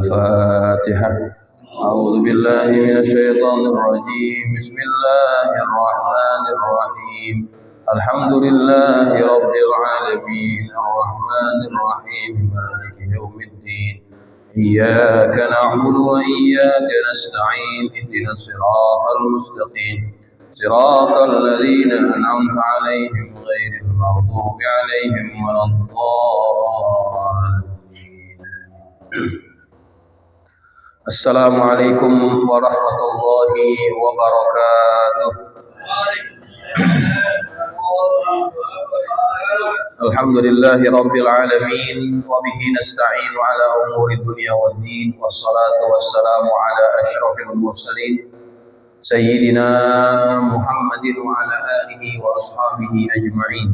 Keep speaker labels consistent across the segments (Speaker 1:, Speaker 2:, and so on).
Speaker 1: الفاتحة. أعوذ بالله من الشيطان الرجيم. بسم الله الرحمن الرحيم. الحمد لله رب العالمين الرحمن الرحيم مالك يوم الدين. إياك نعبد وإياك نستعين. اهدنا الصراط المستقيم صراط الذين أنعمت عليهم غير المغضوب عليهم ولا الضالين. السلام عليكم ورحمة الله وبركاته. الحمد لله رب العالمين وبه نستعين على أمور الدنيا والدين، والصلاة والسلام على أشرف المرسلين سيدنا محمد وعلى آله وأصحابه أجمعين.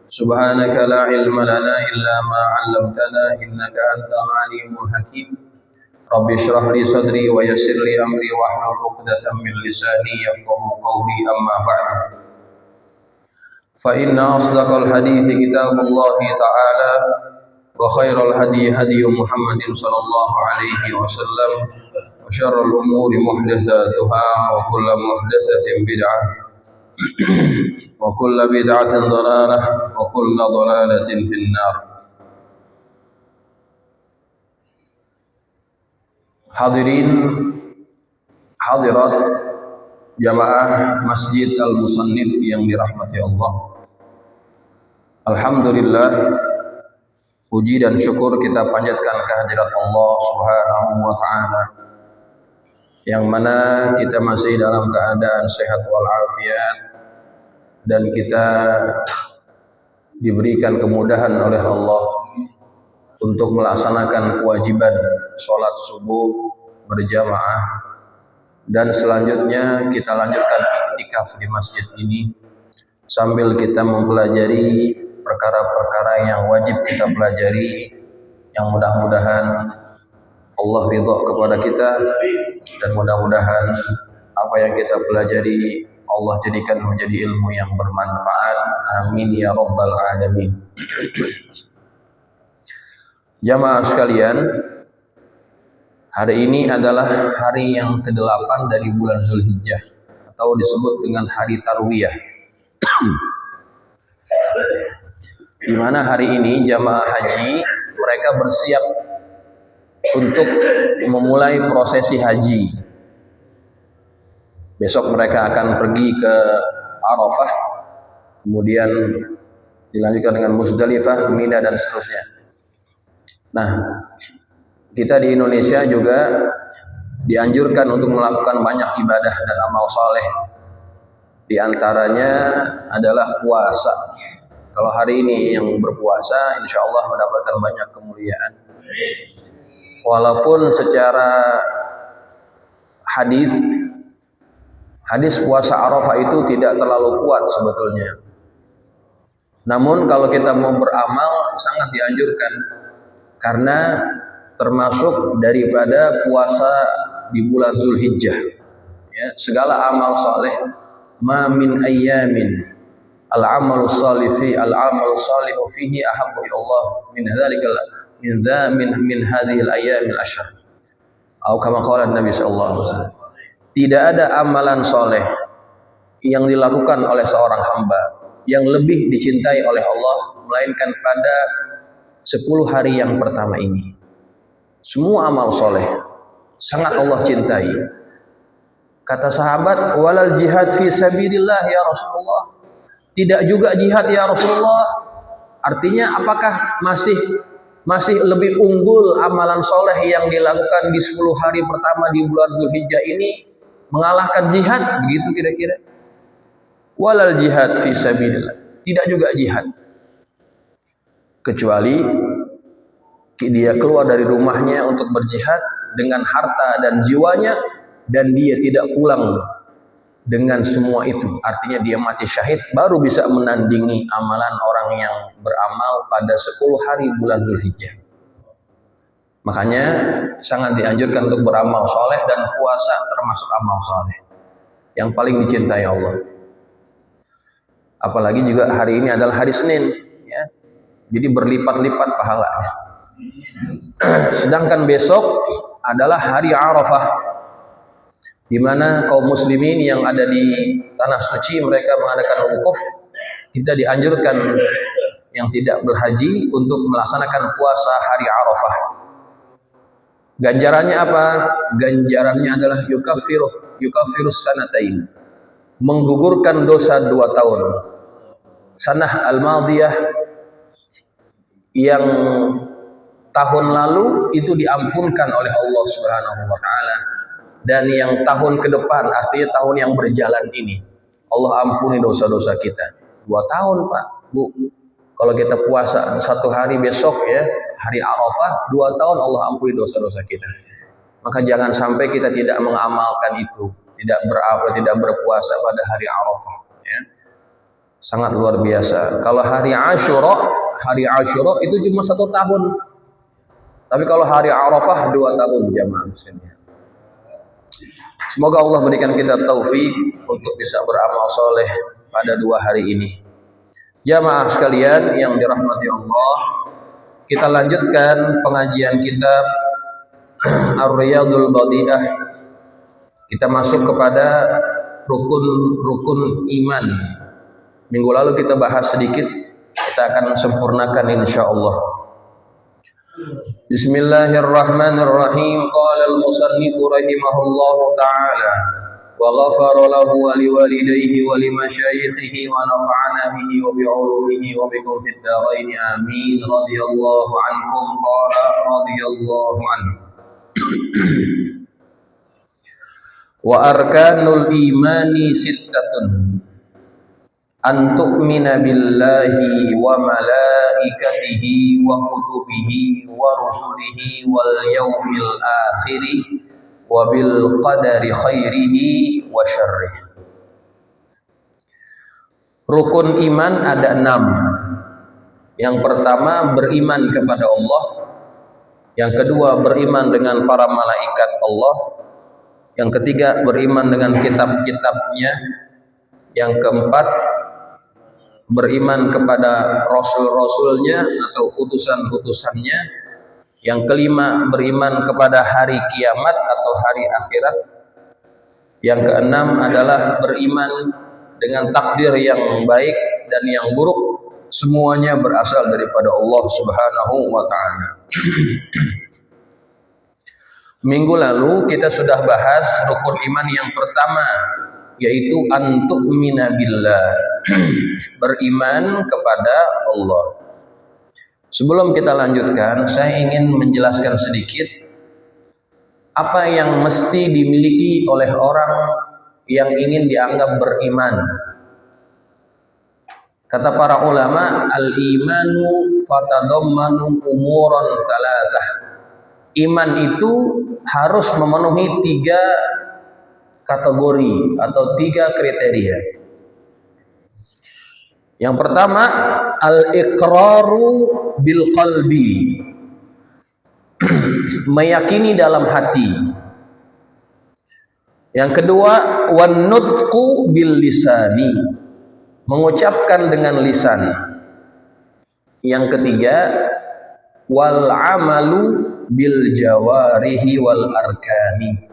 Speaker 1: سبحانك لا علم لنا إلا ما علمتنا إنك أنت العليم الحكيم. رب اشرح لي صدري ويسر لي أمري واحلل عقدة من لساني يفقهوا قولي. أما بعد، فإن أصدق الحديث كتاب الله تعالى، وخير الهدي هدي محمد صلى الله عليه وسلم، وشر الأمور محدثاتها، وكل محدثة بدعة، وكل بدعة ضلالة، وكل ضلالة في النار. Hadirin hadirat jamaah Masjid Al-Musannif yang dirahmati Allah. Alhamdulillah, puji dan syukur kita panjatkan kehadirat Allah Subhanahu wa taala, yang mana kita masih dalam keadaan sehat walafiat dan kita diberikan kemudahan oleh Allah untuk melaksanakan kewajiban sholat subuh berjamaah, dan selanjutnya kita lanjutkan iktikaf di masjid ini sambil kita mempelajari perkara-perkara yang wajib kita pelajari, yang mudah-mudahan Allah ridha kepada kita, dan mudah-mudahan apa yang kita pelajari Allah jadikan menjadi ilmu yang bermanfaat. Amin ya rabbal alamin. Jamaah sekalian, hari ini adalah hari yang ke-8 dari bulan Zulhijjah, atau disebut dengan hari Tarwiyah. Di mana hari ini jamaah haji mereka bersiap untuk memulai prosesi haji. Besok mereka akan pergi ke Arafah, kemudian dilanjutkan dengan Muzdalifah, Mina, dan seterusnya. Nah, kita di Indonesia juga dianjurkan untuk melakukan banyak ibadah dan amal soleh. Di antaranya adalah puasa. Kalau hari ini yang berpuasa, insya Allah mendapatkan banyak kemuliaan. Walaupun secara hadis puasa Arafah itu tidak terlalu kuat sebetulnya. Namun kalau kita mau beramal sangat dianjurkan, karena termasuk daripada puasa di bulan Zulhijjah. Ya, segala amal soleh, ma min ayyamin al-amalu salifi al-amalu salihu fihi ahabbu ilallah min hadzalikal min hadhil ayyamil ashr. Atau kama qala Nabi sallallahu alaihi wasallam. Tidak ada amalan soleh yang dilakukan oleh seorang hamba yang lebih dicintai oleh Allah melainkan pada 10 hari yang pertama ini. Semua amal soleh sangat Allah cintai. Kata sahabat, walal jihad fi sabilillah ya Rasulullah. Tidak juga jihad ya Rasulullah. Artinya apakah masih lebih unggul amalan soleh yang dilakukan di 10 hari pertama di bulan Zulhijjah ini mengalahkan jihad? Begitu kira-kira. Walal jihad fi sabilillah. Tidak juga jihad, kecuali dia keluar dari rumahnya untuk berjihad dengan harta dan jiwanya, dan dia tidak pulang dengan semua itu. Artinya dia mati syahid, baru bisa menandingi amalan orang yang beramal pada 10 hari bulan Zulhijjah. Makanya sangat dianjurkan untuk beramal soleh, dan puasa termasuk amal soleh yang paling dicintai Allah. Apalagi juga hari ini adalah hari Senin, ya. Jadi berlipat-lipat pahalanya. Sedangkan besok adalah hari Arafah, di mana kaum muslimin yang ada di tanah suci mereka mengadakan wukuf. Kita dianjurkan yang tidak berhaji untuk melaksanakan puasa hari Arafah. Ganjarannya apa? Ganjarannya adalah yukafirus sanatain, menggugurkan dosa 2 tahun. Sanah al-madiyah, yang tahun lalu itu diampunkan oleh Allah Subhanahu wa taala, dan yang tahun ke depan, artinya tahun yang berjalan ini, Allah ampuni dosa-dosa kita. 2 tahun, Pak, Bu. Kalau kita puasa 1 hari besok ya, hari Arafah, 2 tahun Allah ampuni dosa-dosa kita. Maka jangan sampai kita tidak mengamalkan itu, tidak berpuasa pada hari Arafah ya. Sangat luar biasa. Kalau hari Asyura itu cuma 1 tahun. Tapi kalau hari Arafah 2 tahun jamaah sekalian. Semoga Allah berikan kita taufik untuk bisa beramal soleh pada 2 hari ini. Jamaah sekalian yang dirahmati Allah, kita lanjutkan pengajian kitab Ar-Riyadul Badi'ah. Kita masuk kepada rukun iman. Minggu lalu kita bahas sedikit, kita akan sempurnakan insyaallah. Bismillahirrahmanirrahim. Qala al-musannif rahimahullahu ta'ala wa ghafara lahu wa liwalidayhi wa limasyayikhihi wa nafa'ana bihi wa bi'ulumihi wa bikum fid dharain amin. Radhiyallahu ankum. Qala radhiyallahu anhu. Wa arkanul imani sittatun, an tu'mina billahi wa malaikatihi wa kutubihi wa rusulihi wal yaumil akhiri wa bil qadari khairihi wa syarrih. Rukun iman ada 6. Yang pertama beriman kepada Allah, yang kedua beriman dengan para malaikat Allah, yang ketiga beriman dengan kitab-kitabnya, yang keempat beriman kepada rasul-rasulnya atau utusan-utusannya, yang kelima beriman kepada hari kiamat atau hari akhirat, yang keenam adalah beriman dengan takdir yang baik dan yang buruk, semuanya berasal daripada Allah Subhanahu wa ta'ala. Minggu lalu kita sudah bahas rukun iman yang pertama, yaitu an tu'mina billah, beriman kepada Allah. Sebelum kita lanjutkan, saya ingin menjelaskan sedikit apa yang mesti dimiliki oleh orang yang ingin dianggap beriman. Kata para ulama, al-imanu fatadammanu umuran thalathah. Iman itu harus memenuhi 3 kategori atau 3 kriteria. Yang pertama, al-iqraru bil qalbi, meyakini dalam hati. Yang kedua, wan nutqu bil lisani, mengucapkan dengan lisan. Yang ketiga, wal amalu bil jawarihi wal arkani.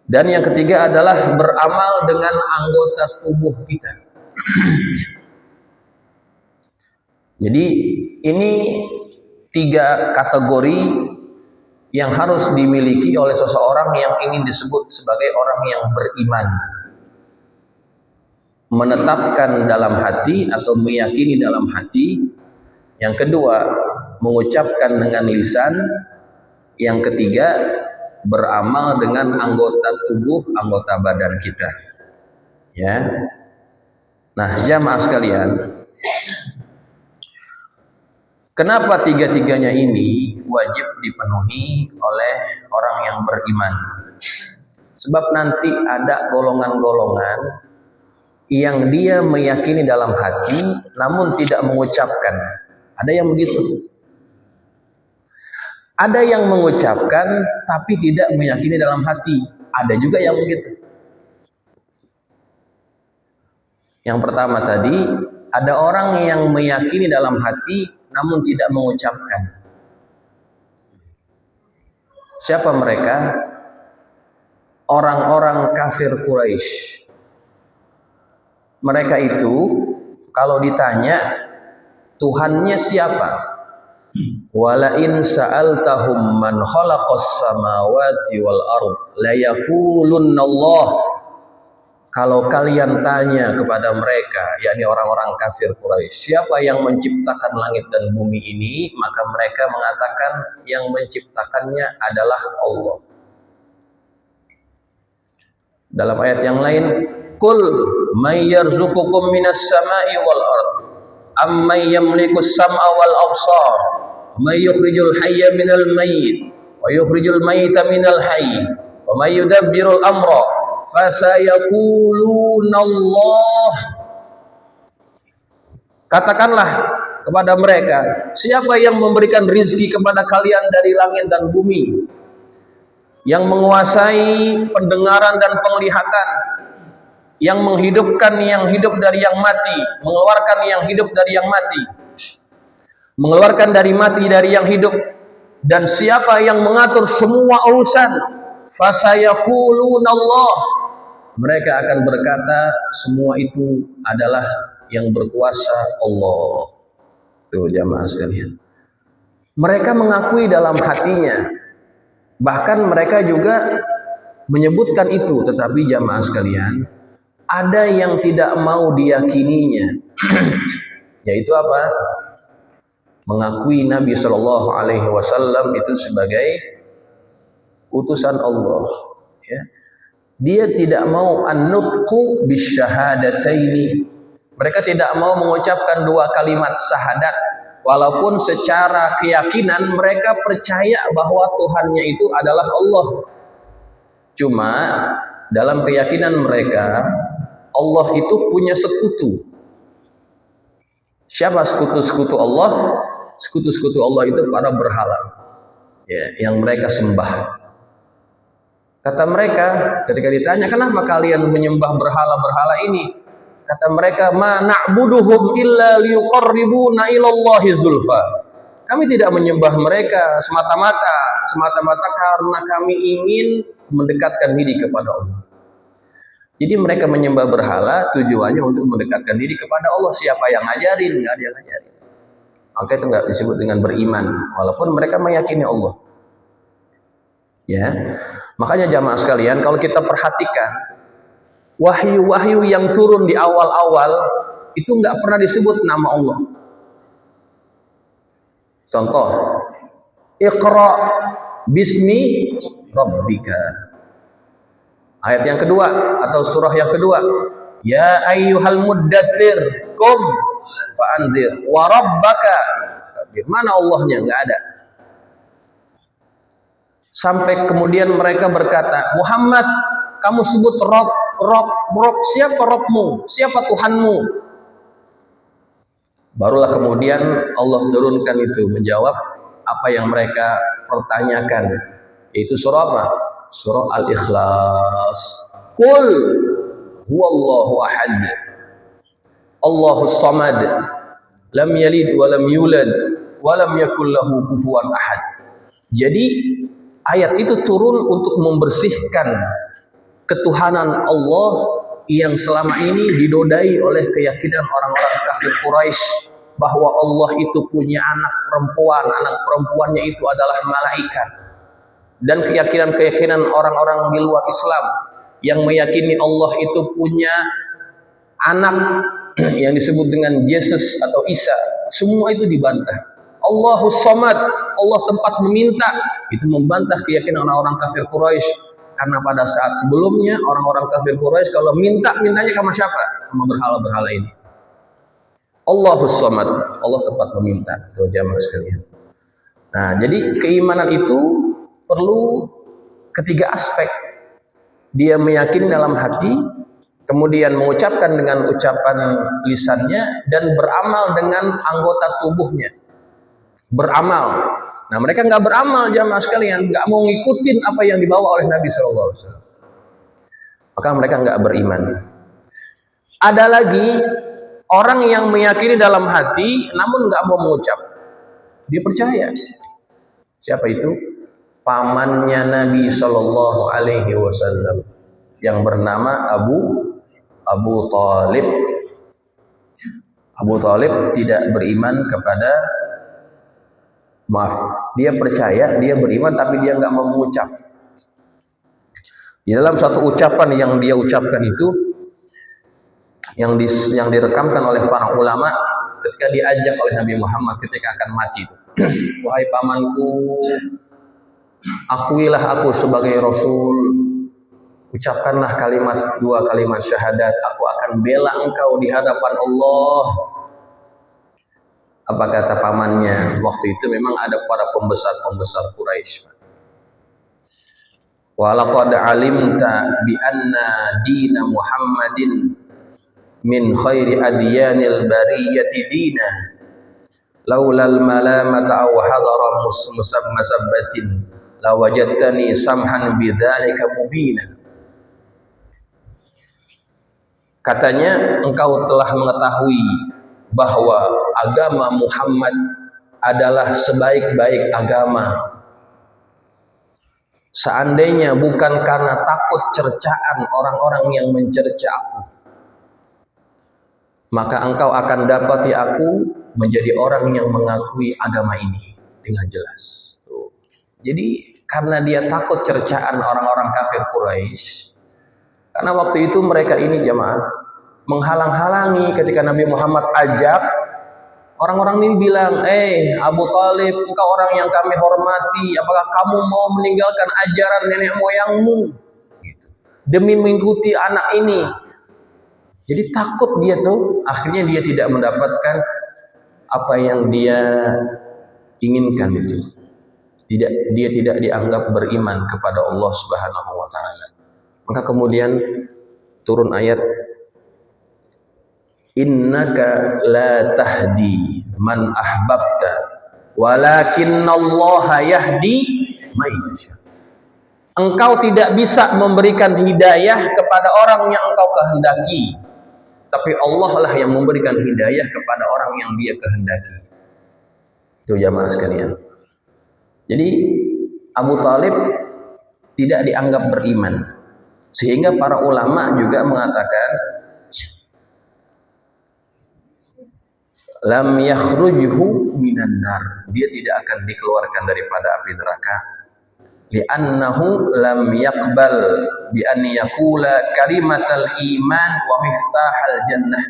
Speaker 1: Dan yang ketiga adalah beramal dengan anggota tubuh kita. Jadi ini 3 kategori yang harus dimiliki oleh seseorang yang ingin disebut sebagai orang yang beriman. Menetapkan dalam hati atau meyakini dalam hati. Yang kedua, mengucapkan dengan lisan. Yang ketiga, beramal dengan anggota tubuh, anggota badan kita. Ya. Nah, jamaah sekalian, kenapa 3-tiganya ini wajib dipenuhi oleh orang yang beriman? Sebab nanti ada golongan-golongan yang dia meyakini dalam hati namun tidak mengucapkan. Ada yang begitu. Ada yang mengucapkan tapi tidak meyakini dalam hati. Ada juga yang begitu. Yang pertama tadi, ada orang yang meyakini dalam hati namun tidak mengucapkan. Siapa mereka? Orang-orang kafir Quraisy. Mereka itu kalau ditanya Tuhannya siapa? Wala in sa'altahum man khalaqas samawati wal ard la yaqulunna Allah. Kalau kalian tanya kepada mereka, yakni orang-orang kafir Quraisy, siapa yang menciptakan langit dan bumi ini, maka mereka mengatakan yang menciptakannya adalah Allah. Dalam ayat yang lain, Qul may yarzuqukum minas sama'i wal ard amman yamliku sam'a wal absar may yukhrijul hayya minal mayyit wa yukhrijul mayyita minal hayy wa may yudabbirul amra fasayaquluna Allah. Katakanlah kepada mereka, siapa yang memberikan rizki kepada kalian dari langit dan bumi, yang menguasai pendengaran dan penglihatan, yang menghidupkan yang hidup dari yang mati, mengeluarkan yang hidup dari yang mati, mengeluarkan dari mati dari yang hidup, dan siapa yang mengatur semua urusan, fasayaquluna Allah. Mereka akan berkata semua itu adalah yang berkuasa Allah. Tuh jamaah sekalian, mereka mengakui dalam hatinya, bahkan mereka juga menyebutkan itu, tetapi jamaah sekalian, ada yang tidak mau diyakininya. Yaitu apa? Mengakui Nabi Shallallahu Alaihi Wasallam itu sebagai utusan Allah. Ya. Dia tidak mau an-nutqu bisyahadataini. Mereka tidak mau mengucapkan dua kalimat syahadat, walaupun secara keyakinan mereka percaya bahwa Tuhannya itu adalah Allah. Cuma dalam keyakinan mereka, Allah itu punya sekutu. Siapa sekutu-sekutu Allah? Sekutu-sekutu Allah itu para berhala, ya, yang mereka sembah. Kata mereka ketika ditanya, kenapa kalian menyembah berhala-berhala ini? Kata mereka, ma na'buduhum illa liyuqarribuna ilallahi zulfa. Kami tidak menyembah mereka semata-mata karena kami ingin mendekatkan diri kepada Allah. Jadi mereka menyembah berhala tujuannya untuk mendekatkan diri kepada Allah. Siapa yang ngajarin? Nggak ada yang ngajarin. Maka itu nggak disebut dengan beriman, walaupun mereka meyakini Allah. Ya, makanya jamaah sekalian, kalau kita perhatikan wahyu-wahyu yang turun di awal-awal itu nggak pernah disebut nama Allah. Contoh, Iqra bismi rabbika. Ayat yang kedua atau surah yang kedua, ya ayyuhal muddatsir qum fa'anzir wa rabbaka. Mana Allahnya? Nggak ada. Sampai kemudian mereka berkata, Muhammad, kamu sebut Rob. Siapa Robmu? Siapa Tuhanmu? Barulah kemudian Allah turunkan itu menjawab apa yang mereka pertanyakan. Yaitu surah apa? Surah Al-Ikhlas. Qul huwallahu ahad, Allahus samad, lam yalid wa lam yulad wa lam yakul lahu kufuwan ahad. Jadi ayat itu turun untuk membersihkan ketuhanan Allah yang selama ini dinodai oleh keyakinan orang-orang kafir Quraisy bahwa Allah itu punya anak perempuannya itu adalah malaikat. Dan keyakinan-keyakinan orang-orang di luar Islam yang meyakini Allah itu punya anak yang disebut dengan Yesus atau Isa, semua itu dibantah. Allahus samad, Allah tempat meminta, itu membantah keyakinan orang-orang kafir Quraisy. Karena pada saat sebelumnya orang-orang kafir Quraisy kalau mintanya sama siapa? Sama berhala-berhala ini. Allahus samad, Allah tempat meminta. Tuh jamaah sekalian. Nah, jadi keimanan itu perlu ketiga aspek. Dia meyakini dalam hati, kemudian mengucapkan dengan ucapan lisannya, dan beramal dengan anggota tubuhnya. Beramal. Nah, mereka nggak beramal jamaah sekalian, nggak mau ngikutin apa yang dibawa oleh Nabi SAW. Maka mereka nggak beriman. Ada lagi orang yang meyakini dalam hati, namun nggak mau mengucap. Dia percaya. Siapa itu? pamannya Nabi Shallallahu Alaihi Wasallam yang bernama Abu Thalib. Abu Thalib tidak beriman kepada, dia percaya, dia beriman, tapi dia nggak mau mengucap. Di dalam satu ucapan yang dia ucapkan itu, yang direkamkan oleh para ulama ketika diajak oleh Nabi Muhammad ketika akan mati itu, wahai pamanku, akuilah aku sebagai Rasul, ucapkanlah dua kalimat syahadat, aku akan bela engkau di hadapan Allah. Apa kata pamannya? Waktu itu memang ada para pembesar Quraisy. Wa laqad alimta bi anna dina Muhammadin min khairi adyanil bariyati dina laulal malamata aw hadara musabbatin lawajadtani samhan bidzalika mubina. Katanya, engkau telah mengetahui bahwa agama Muhammad adalah sebaik-baik agama. Seandainya bukan karena takut cercaan orang-orang yang mencerca aku, maka engkau akan dapati aku menjadi orang yang mengakui agama ini dengan jelas. Jadi karena dia takut cercaan orang-orang kafir Quraisy, karena waktu itu mereka ini jamaah menghalang-halangi ketika Nabi Muhammad ajak. Orang-orang ini bilang, Abu Thalib, engkau orang yang kami hormati, apakah kamu mau meninggalkan ajaran nenek moyangmu gitu, demi mengikuti anak ini? Jadi takut dia tuh, akhirnya dia tidak mendapatkan apa yang dia inginkan itu. Dia tidak dianggap beriman kepada Allah Subhanahu wa taala. Maka kemudian turun ayat, innaka la tahdi man ahbabta walakinnallaha yahdi may yasha. Engkau tidak bisa memberikan hidayah kepada orang yang engkau kehendaki, tapi Allah lah yang memberikan hidayah kepada orang yang dia kehendaki. Itu jamaah sekalian. Jadi Abu Thalib tidak dianggap beriman, sehingga para ulama juga mengatakan lam yakhrujhu minan nar, dia tidak akan dikeluarkan daripada api neraka, li'annahu lam yaqbal bi an yaqula kalimatal iman wa miftahal jannah,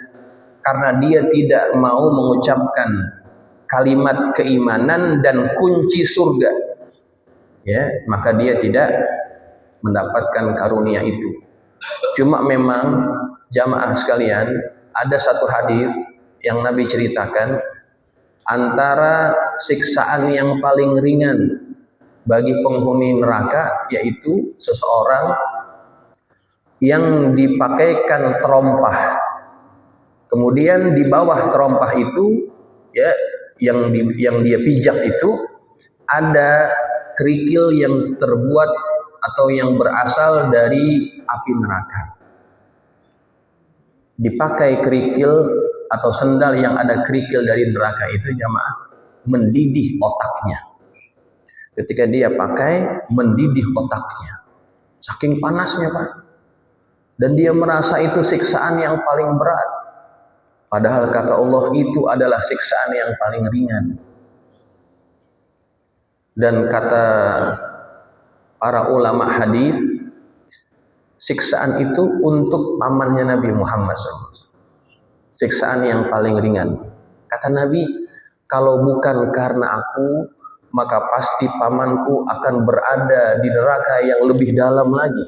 Speaker 1: karena dia tidak mau mengucapkan kalimat keimanan dan kunci surga, ya, maka dia tidak mendapatkan karunia itu. Cuma memang jamaah sekalian, ada satu hadis yang Nabi ceritakan, antara siksaan yang paling ringan bagi penghuni neraka yaitu seseorang yang dipakaikan terompah, kemudian di bawah terompah itu, ya, yang dia pijak itu ada kerikil yang terbuat atau yang berasal dari api neraka. Dipakai kerikil atau sendal yang ada kerikil dari neraka itu jamaah, mendidih otaknya. Ketika dia pakai, mendidih otaknya, saking panasnya Pak. Dan dia merasa itu siksaan yang paling berat, padahal kata Allah itu adalah siksaan yang paling ringan. Dan kata para ulama hadis, siksaan itu untuk pamannya Nabi Muhammad SAW, siksaan yang paling ringan. Kata Nabi, kalau bukan karena aku, maka pasti pamanku akan berada di neraka yang lebih dalam lagi.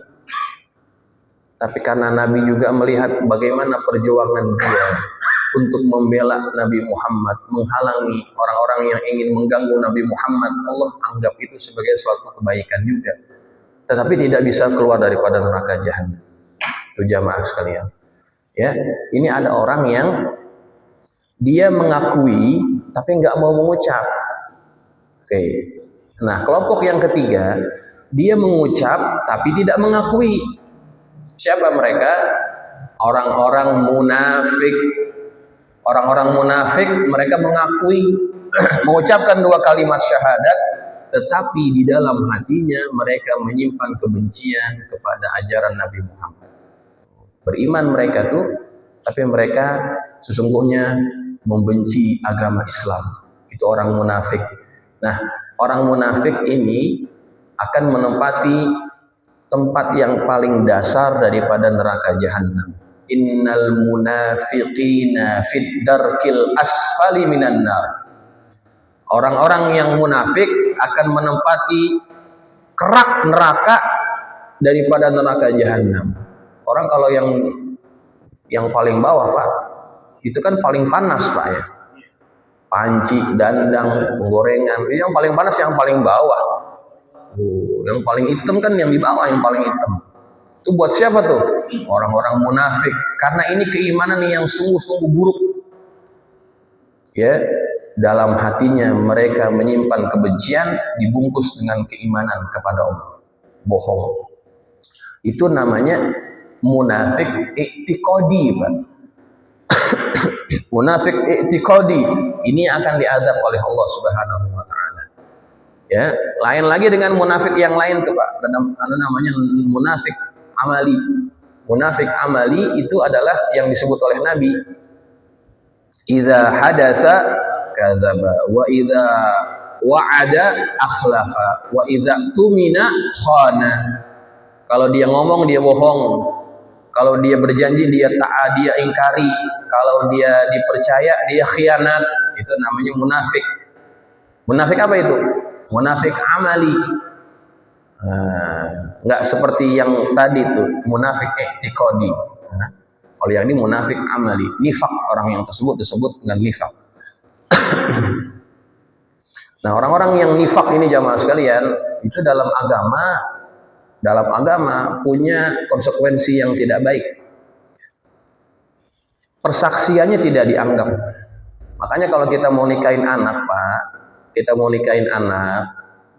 Speaker 1: Tapi karena Nabi juga melihat bagaimana perjuangan dia untuk membela Nabi Muhammad, menghalangi orang-orang yang ingin mengganggu Nabi Muhammad, Allah anggap itu sebagai suatu kebaikan juga. Tetapi tidak bisa keluar daripada neraka jahanam. Itu jamaah sekalian. Ya, ini ada orang yang dia mengakui tapi nggak mau mengucap. Oke. Nah, kelompok yang ketiga, dia mengucap tapi tidak mengakui. Siapa mereka? Orang-orang munafik. Orang-orang munafik mereka mengakui, mengucapkan dua kalimat syahadat, tetapi di dalam hatinya mereka menyimpan kebencian kepada ajaran Nabi Muhammad. Beriman mereka tuh, tapi mereka sesungguhnya membenci agama Islam. Itu orang munafik. Nah, orang munafik ini akan menempati tempat yang paling dasar daripada neraka jahanam. Innal munafiqina fid darkil asfali minan nar. Orang-orang yang munafik akan menempati kerak neraka daripada neraka jahanam. Orang kalau yang paling bawah, Pak, itu kan paling panas, Pak, ya. Panci, dandang, penggorengan. Yang paling panas yang paling bawah. Yang paling hitam kan yang di bawah yang paling hitam. Itu buat siapa tuh? Orang-orang munafik. Karena ini keimanan yang sungguh-sungguh buruk. Ya, dalam hatinya mereka menyimpan kebencian dibungkus dengan keimanan kepada Allah. Bohong. Itu namanya munafik i'tiqadi, Pak. Munafik i'tiqadi ini akan diazab oleh Allah Subhanahu wa taala. Ya, lain lagi dengan munafik yang lain tuh, Pak. Ada namanya munafik amali. Munafik amali itu adalah yang disebut oleh Nabi. Idza hadatsa kadzaba wa idza wa'ada akhlafa wa idza tumina khana. Kalau dia ngomong dia bohong. Kalau dia berjanji dia dia ingkari. Kalau dia dipercaya dia khianat. Itu namanya munafik. Munafik apa itu? Munafik amali. Enggak seperti yang tadi tuh, munafik i'tiqadi. Kalau yang ini munafik amali, nifak, orang yang tersebut disebut dengan nifak. Nah, orang-orang yang nifak ini jamaah sekalian, itu dalam agama punya konsekuensi yang tidak baik. Persaksiannya tidak dianggap. Makanya kalau kita mau nikahin anak, Pak,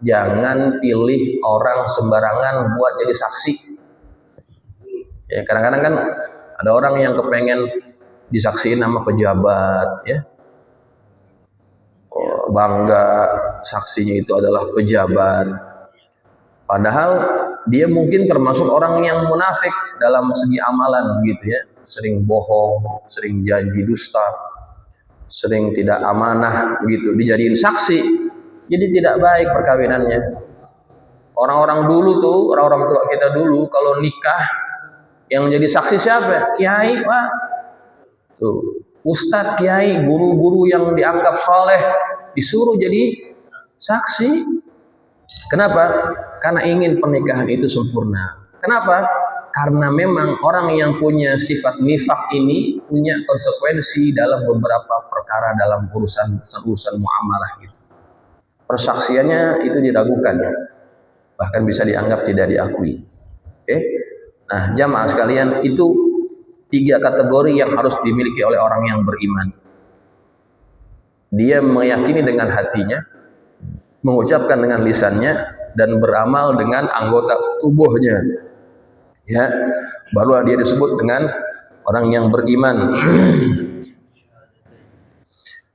Speaker 1: jangan pilih orang sembarangan buat jadi saksi. Ya, kadang-kadang kan ada orang yang kepengen disaksiin sama pejabat, ya. Bangga saksinya itu adalah pejabat. Padahal dia mungkin termasuk orang yang munafik dalam segi amalan gitu ya. Sering bohong, sering janji dusta, sering tidak amanah gitu, dijadiin saksi. Jadi tidak baik perkawinannya. Orang-orang dulu tuh, orang-orang tua kita dulu kalau nikah yang jadi saksi siapa? Kiai, Pak. Tuh, ustadz, kiai, guru-guru yang dianggap soleh disuruh jadi saksi. Kenapa? Karena ingin pernikahan itu sempurna. Kenapa? Karena memang orang yang punya sifat nifak ini punya konsekuensi dalam beberapa perkara dalam urusan muamalah gitu. Persaksiannya itu diragukan, bahkan bisa dianggap tidak diakui. Oke? Nah, jamaah sekalian, itu 3 kategori yang harus dimiliki oleh orang yang beriman. Dia meyakini dengan hatinya, mengucapkan dengan lisannya, dan beramal dengan anggota tubuhnya. Ya, barulah dia disebut dengan orang yang beriman.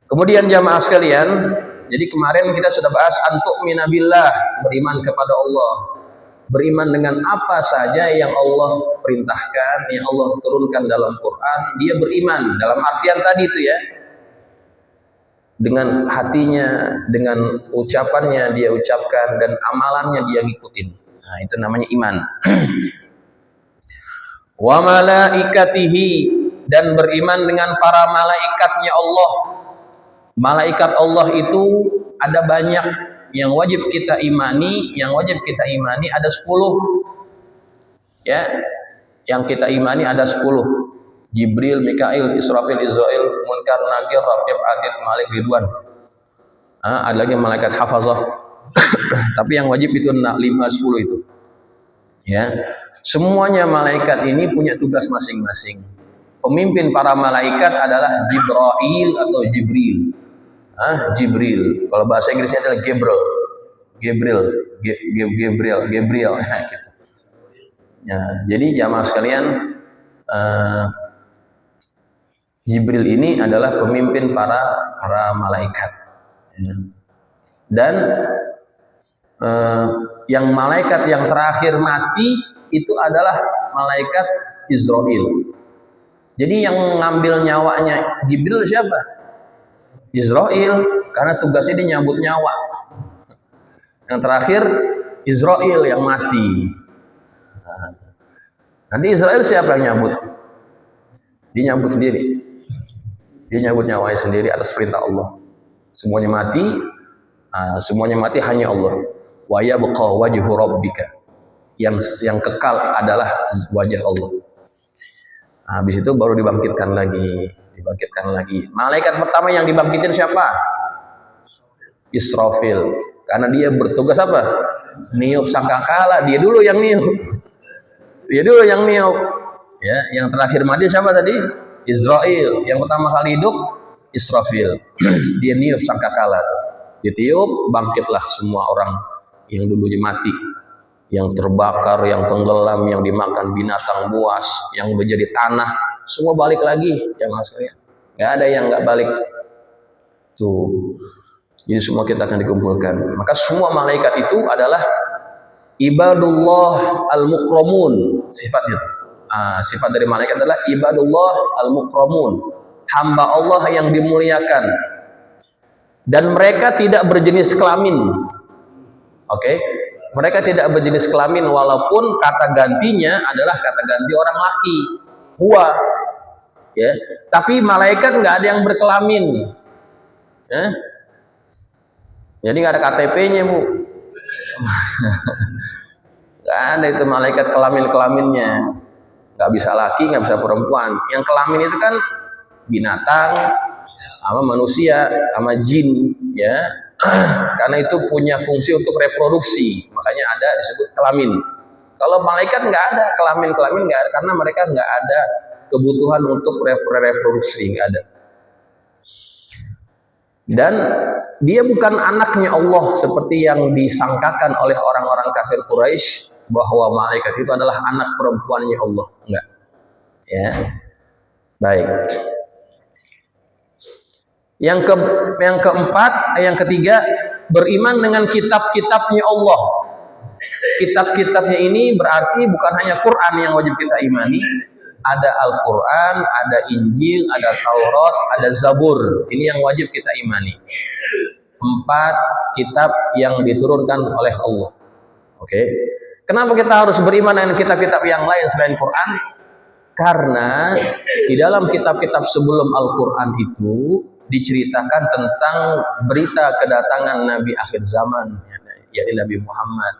Speaker 1: Kemudian jamaah sekalian, jadi kemarin kita sudah bahas antu'mina billah, beriman kepada Allah. Beriman dengan apa saja yang Allah perintahkan, yang Allah turunkan dalam Quran, dia beriman. Dalam artian tadi itu ya, dengan hatinya, dengan ucapannya dia ucapkan, dan amalannya dia ngikutin. Nah, itu namanya iman. Wa malaikatihi, dan beriman dengan para malaikatnya Allah. Malaikat Allah itu ada banyak yang wajib kita imani. Yang wajib kita imani ada 10. Ya, yang kita imani ada 10. Jibril, Mikail, Israfil, Israel, Munkar, Nakir, Raqib, Atid, Malik, Ridwan. Ada lagi malaikat hafazah. Tapi yang wajib itu 5-10 itu. Ya, semuanya malaikat ini punya tugas masing-masing. Pemimpin para malaikat adalah Jibril atau Jibril. Jibril. Kalau bahasa Inggrisnya adalah Gabriel. Gitu. Ya, jadi jamaah sekalian, Jibril ini adalah pemimpin para malaikat. Dan yang malaikat yang terakhir mati itu adalah malaikat Israil. Jadi yang ngambil nyawanya Jibril siapa? Israil, karena tugasnya dia nyambut nyawa. Yang terakhir Israil yang mati. Nanti Israel siapa yang nyambut? Dia nyambut sendiri. Dia nyambut nyawanya sendiri atas perintah Allah. Semuanya mati. Semuanya mati hanya Allah. Wa yabqa wajhu rabbika. Yang kekal adalah wajah Allah. Habis itu baru dibangkitkan lagi. Malaikat pertama yang dibangkitin siapa? Israfil. Karena dia bertugas apa? Niup sangkakala. Dia dulu yang niup. Ya, yang terakhir mati siapa tadi? Israil. Yang pertama kali hidup Israfil. Dia niup sangkakala. Ditiup, bangkitlah semua orang yang dulunya mati, yang terbakar, yang tenggelam, yang dimakan binatang buas, yang menjadi tanah, semua balik lagi. Jamaah sekalian, nggak ada yang nggak balik. Tuh, jadi semua kita akan dikumpulkan. Maka semua malaikat itu adalah ibadullah al-mukramun, sifatnya. Sifat dari malaikat adalah ibadullah al-mukramun, hamba Allah yang dimuliakan. Dan mereka tidak berjenis kelamin. Oke? Mereka tidak berjenis kelamin walaupun kata gantinya adalah kata ganti orang laki, huwa. Ya. Tapi malaikat nggak ada yang berkelamin. Ya. Jadi nggak ada KTP-nya, Bu. Nggak ada itu malaikat kelamin-kelaminnya. Nggak bisa laki, nggak bisa perempuan. Yang kelamin itu kan binatang, sama manusia, sama jin, ya. Karena itu punya fungsi untuk reproduksi, makanya ada disebut kelamin. Kalau malaikat nggak ada kelamin nggak ada, karena mereka nggak ada kebutuhan untuk reproduksi, nggak ada. Dan dia bukan anaknya Allah seperti yang disangkakan oleh orang-orang kafir Quraisy bahwa malaikat itu adalah anak perempuannya Allah, enggak. Ya, baik. Yang keempat, yang ketiga, beriman dengan kitab-kitabnya Allah. Kitab-kitabnya ini berarti bukan hanya Quran yang wajib kita imani. Ada Al-Quran, ada Injil, ada Taurat, ada Zabur. Ini yang wajib kita imani. 4 kitab yang diturunkan oleh Allah. Oke. Kenapa kita harus beriman dengan kitab-kitab yang lain selain Quran? Karena di dalam kitab-kitab sebelum Al-Quran itu diceritakan tentang berita kedatangan Nabi akhir zaman, yakni Nabi Muhammad.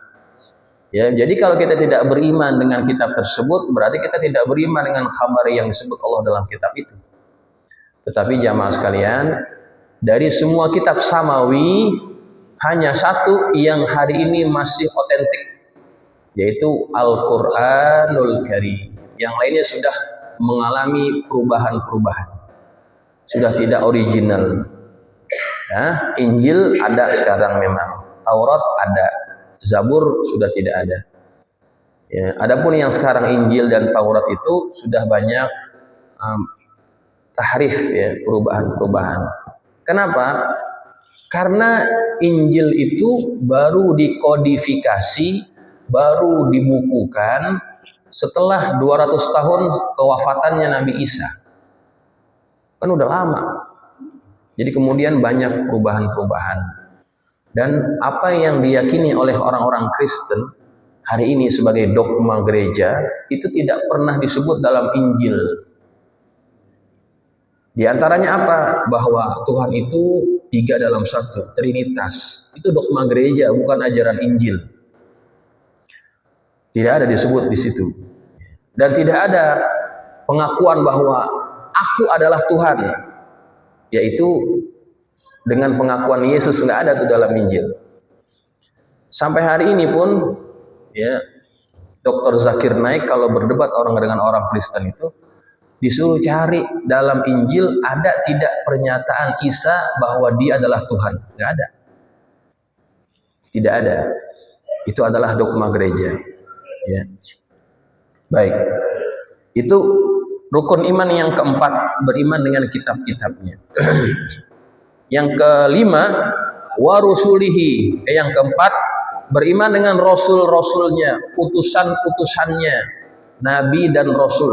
Speaker 1: Ya, jadi kalau kita tidak beriman dengan kitab tersebut, berarti kita tidak beriman dengan kabar yang disebut Allah dalam kitab itu. Tetapi jamaah sekalian, dari semua kitab samawi, hanya satu yang hari ini masih otentik, yaitu Al-Quranul Karim. Yang lainnya sudah mengalami perubahan-perubahan. Sudah tidak original. Ya, Injil ada sekarang memang, Taurat ada, Zabur sudah tidak ada. Ya, adapun yang sekarang Injil dan Taurat itu sudah banyak tahrif, ya, perubahan-perubahan. Kenapa? Karena Injil itu baru dikodifikasi, baru dibukukan setelah 200 tahun kewafatannya Nabi Isa. Kan udah lama. Jadi kemudian banyak perubahan-perubahan. Dan apa yang diyakini oleh orang-orang Kristen hari ini sebagai dogma gereja itu tidak pernah disebut dalam Injil. Di antaranya apa? Bahwa Tuhan itu 3 dalam 1, Trinitas. Itu dogma gereja, bukan ajaran Injil. Tidak ada disebut di situ. Dan tidak ada pengakuan bahwa aku adalah Tuhan, yaitu dengan pengakuan Yesus, nggak ada tuh dalam Injil. Sampai hari ini pun, ya, Dr. Zakir Naik kalau berdebat dengan orang Kristen itu disuruh cari dalam Injil ada tidak pernyataan Isa bahwa dia adalah Tuhan, nggak ada, tidak ada. Itu adalah dogma gereja. Ya. Baik, itu rukun iman yang keempat, beriman dengan kitab-kitabnya. Yang kelima, wa rusulihi. Yang keempat, beriman dengan rasul-rasulnya, utusan-utusannya, nabi dan rasul.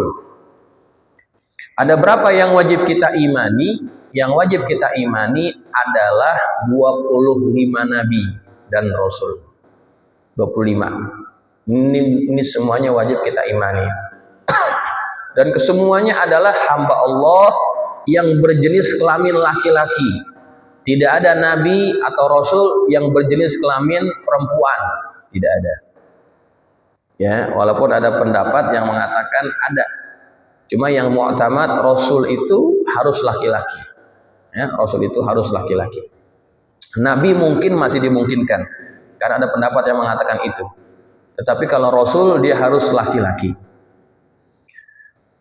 Speaker 1: Ada berapa yang wajib kita imani? Yang wajib kita imani adalah 25 nabi dan rasul. 25. Ini semuanya wajib kita imani. Dan kesemuanya adalah hamba Allah yang berjenis kelamin laki-laki. Tidak ada nabi atau rasul yang berjenis kelamin perempuan. Tidak ada. Ya, walaupun ada pendapat yang mengatakan ada. Cuma yang mu'tamad rasul itu harus laki-laki. Ya, rasul itu harus laki-laki. Nabi mungkin masih dimungkinkan karena ada pendapat yang mengatakan itu. Tetapi kalau rasul dia harus laki-laki.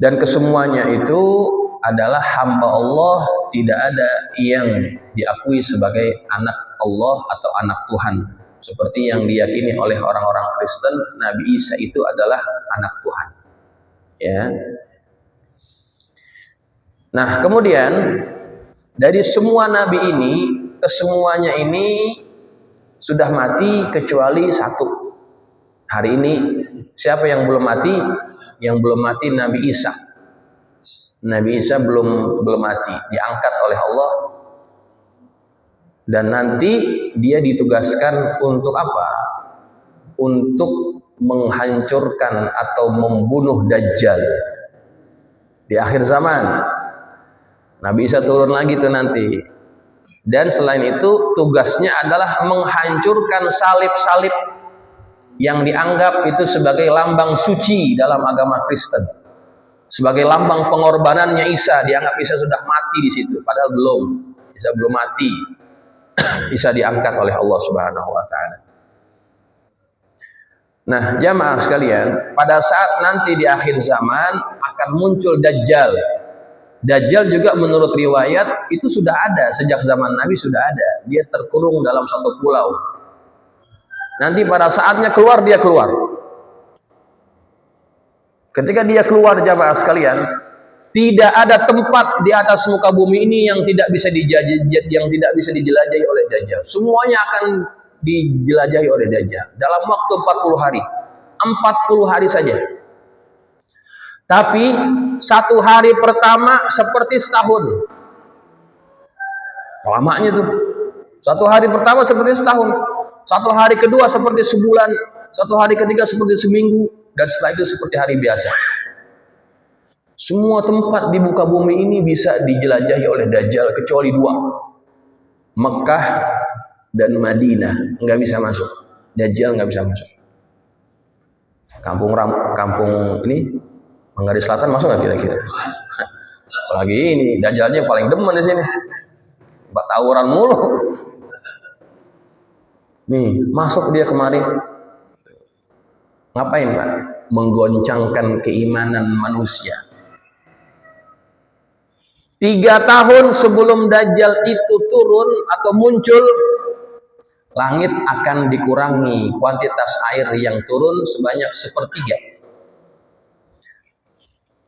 Speaker 1: Dan kesemuanya itu adalah hamba Allah, tidak ada yang diakui sebagai anak Allah atau anak Tuhan. Seperti yang diyakini oleh orang-orang Kristen, Nabi Isa itu adalah anak Tuhan. Ya. Nah, kemudian dari semua nabi ini, kesemuanya ini sudah mati kecuali satu. Hari ini siapa yang belum mati? Yang belum mati Nabi Isa. Nabi Isa belum mati, diangkat oleh Allah. Dan nanti dia ditugaskan untuk apa? Untuk menghancurkan atau membunuh Dajjal di akhir zaman. Nabi Isa turun lagi tuh nanti. Dan selain itu tugasnya adalah menghancurkan salib-salib yang dianggap itu sebagai lambang suci dalam agama Kristen. Sebagai lambang pengorbanannya Isa, dianggap Isa sudah mati di situ, padahal belum. Isa belum mati. Isa diangkat oleh Allah Subhanahu wa taala. Nah, jamaah sekalian, pada saat nanti di akhir zaman akan muncul Dajjal. Dajjal juga menurut riwayat itu sudah ada sejak zaman Nabi, sudah ada. Dia terkurung dalam satu pulau. Nanti pada saatnya keluar, dia keluar. Ketika dia keluar, jamaah sekalian, tidak ada tempat di atas muka bumi ini yang tidak bisa dijelajahi oleh Dajjal. Semuanya akan dijelajahi oleh Dajjal dalam waktu 40 hari. 40 hari saja. Tapi satu hari pertama seperti setahun. Lamanya tuh. Satu hari pertama seperti setahun. Satu hari kedua seperti sebulan, satu hari ketiga seperti seminggu, dan setelah itu seperti hari biasa. Semua tempat di muka bumi ini bisa dijelajahi oleh Dajjal kecuali dua, Mekah dan Madinah nggak bisa masuk. Dajjal nggak bisa masuk. Kampung ini Manggarai Selatan masuk nggak kira-kira? Apalagi ini Dajjalnya paling demen di sini, tawuran mulu. Nih, masuk dia kemari. Ngapain, Pak? Menggoncangkan keimanan manusia. 3 tahun sebelum Dajjal itu turun atau muncul, langit akan dikurangi kuantitas air yang turun sebanyak 1/3.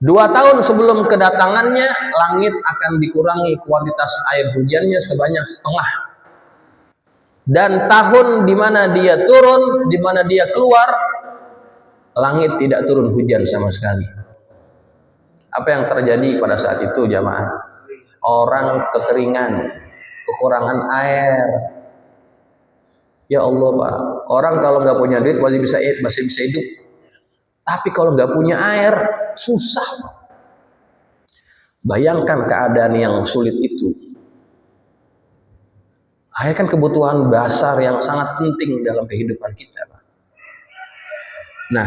Speaker 1: 2 tahun sebelum kedatangannya, langit akan dikurangi kuantitas air hujannya sebanyak setengah. Dan tahun di mana dia turun, di mana dia keluar, langit tidak turun hujan sama sekali. Apa yang terjadi pada saat itu, jamaah? Orang kekeringan, kekurangan air. Ya Allah, Pak. Orang kalau nggak punya duit masih bisa hidup. Tapi kalau nggak punya air, susah. Bayangkan keadaan yang sulit itu. Air kan kebutuhan dasar yang sangat penting dalam kehidupan kita. Nah,